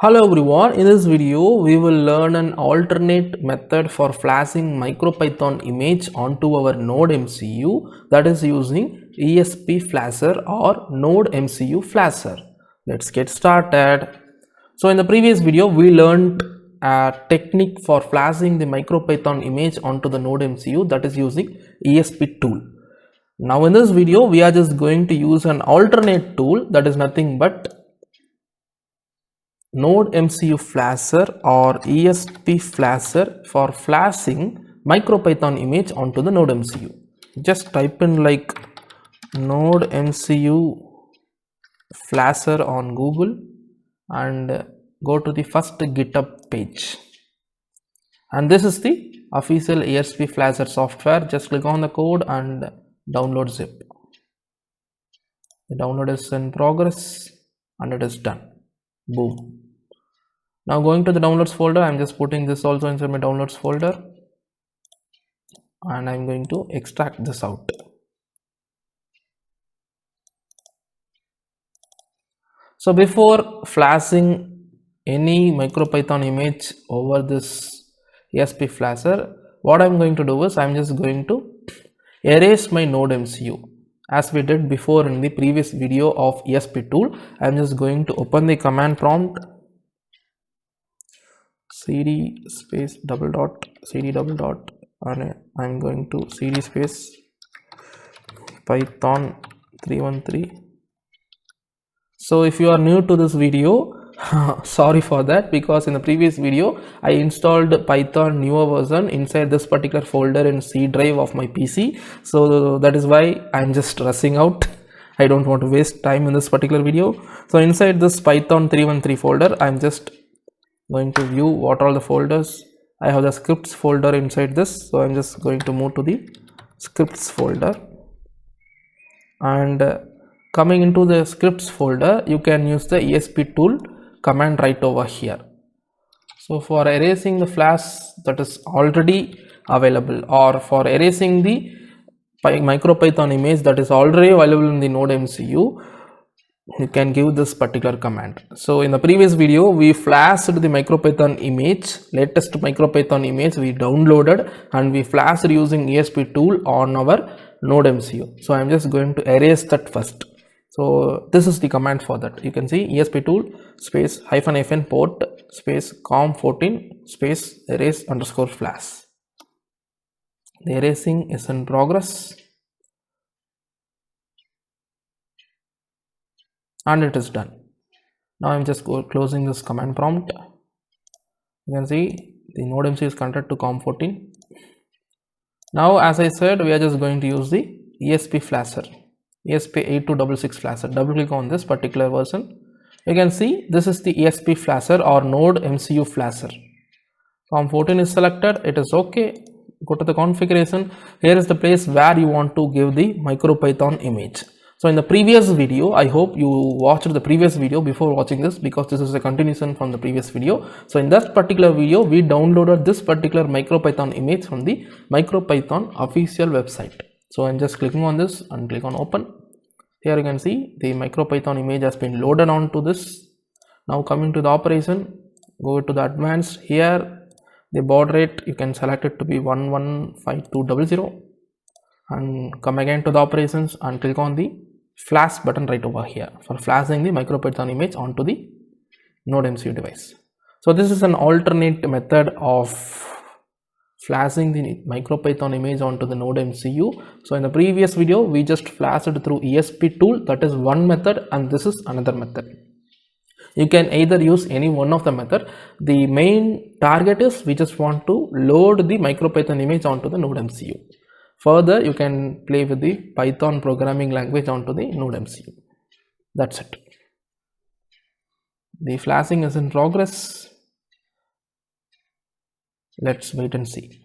Hello everyone, in this video we will learn an alternate method for flashing MicroPython image onto our NodeMCU, that is using ESP flasher or NodeMCU flasher. Let's get started. So in the previous video we learned a technique for flashing the MicroPython image onto the NodeMCU, that is using ESP tool. Now in this video we are just going to use an alternate tool, that is nothing but NodeMcu flasher or ESP flasher for flashing MicroPython image onto the NodeMCU. Just type in like NodeMCU flasher on Google and go to the first GitHub page. And this is the official ESP flasher software. Just click on the code and download zip. The download is in progress and it is done. Boom. Now going to the downloads folder, I'm just putting this also inside my downloads folder and I'm going to extract this out. So before flashing any MicroPython image over this ESP flasher, what I'm going to do is I'm just going to erase my NodeMCU. As we did before in the previous video of ESP tool, I'm just going to open the command prompt cd space double dot cd double dot and I'm going to cd space python 313. So if you are new to this video, sorry for that, because in the previous video I installed Python newer version inside this particular folder in C drive of my PC, so that is why I'm just rushing out. I don't want to waste time in this particular video. So inside this Python 313 folder, I'm just going to view what are the folders. I have the scripts folder inside this, so I'm just going to move to the scripts folder, and coming into the scripts folder you can use the ESP tool command right over here. So for erasing the flash that is already available, or for erasing the MicroPython image that is already available in the NodeMCU, you can give this particular command. So in the previous video we flashed the MicroPython image, latest MicroPython image we downloaded and we flashed using ESP tool on our NodeMCU. So I'm just going to erase that first. So this is the command for that. You can see ESP tool space hyphen port space com14 space erase underscore flash. The erasing is in progress and it is done. Now I'm just closing this command prompt. You can see the NodeMCU is connected to com14. Now as I said, we are just going to use the ESP flasher, ESP8266 flasher. Double click on this particular version. You can see this is the ESP flasher or NodeMCU flasher. com14 is selected, it is okay. Go to the configuration. Here is the place where you want to give the MicroPython image. So in the previous video, I hope you watched the previous video before watching this, because this is a continuation from the previous video. So in that particular video, we downloaded this particular MicroPython image from the MicroPython official website. So I'm just clicking on this and click on open. Here you can see the MicroPython image has been loaded onto this. Now coming to the operation, go to the advanced. Here the baud rate you can select it to be 115200 and come again to the operations and click on the flash button right over here for flashing the MicroPython image onto the NodeMCU device. So this is an alternate method of flashing the MicroPython image onto the NodeMCU. So in the previous video we just flashed it through ESP tool, that is one method, and this is another method. You can either use any one of the method. The main target is we just want to load the MicroPython image onto the NodeMCU. Further, you can play with the Python programming language onto the NodeMCU. That's it. The flashing is in progress. Let's wait and see.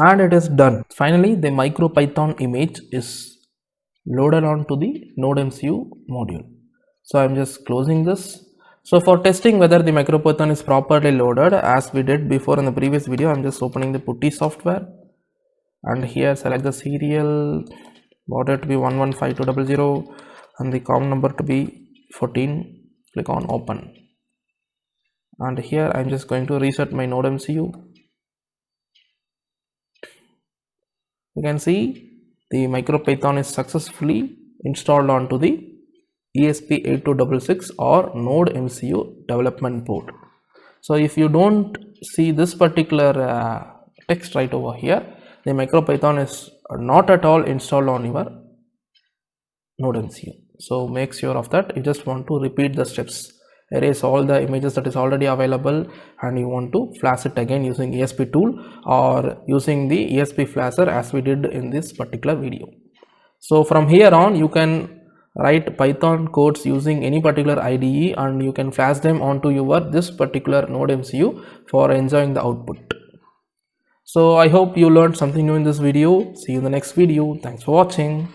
And it is done. Finally, the MicroPython image is loaded onto the NodeMCU module. So I'm just closing this. So for testing whether the MicroPython is properly loaded, as we did before in the previous video, I'm just opening the putty software. and here select the serial border to be 115200 and the COM number to be 14. Click on open, and here I'm just going to reset my NodeMcu. You can see the MicroPython is successfully installed onto the ESP8266 or NodeMcu development board. So if you don't see this particular text right over here, the MicroPython is not at all installed on your NodeMcu. So make sure of that. You just want to repeat the steps, erase all the images that is already available, and you want to flash it again using ESP tool or using the ESP flasher as we did in this particular video. So from here on, you can write Python codes using any particular IDE and you can flash them onto your this particular NodeMcu for enjoying the output. So I hope you learned something new in this video. See you in the next video. Thanks for watching.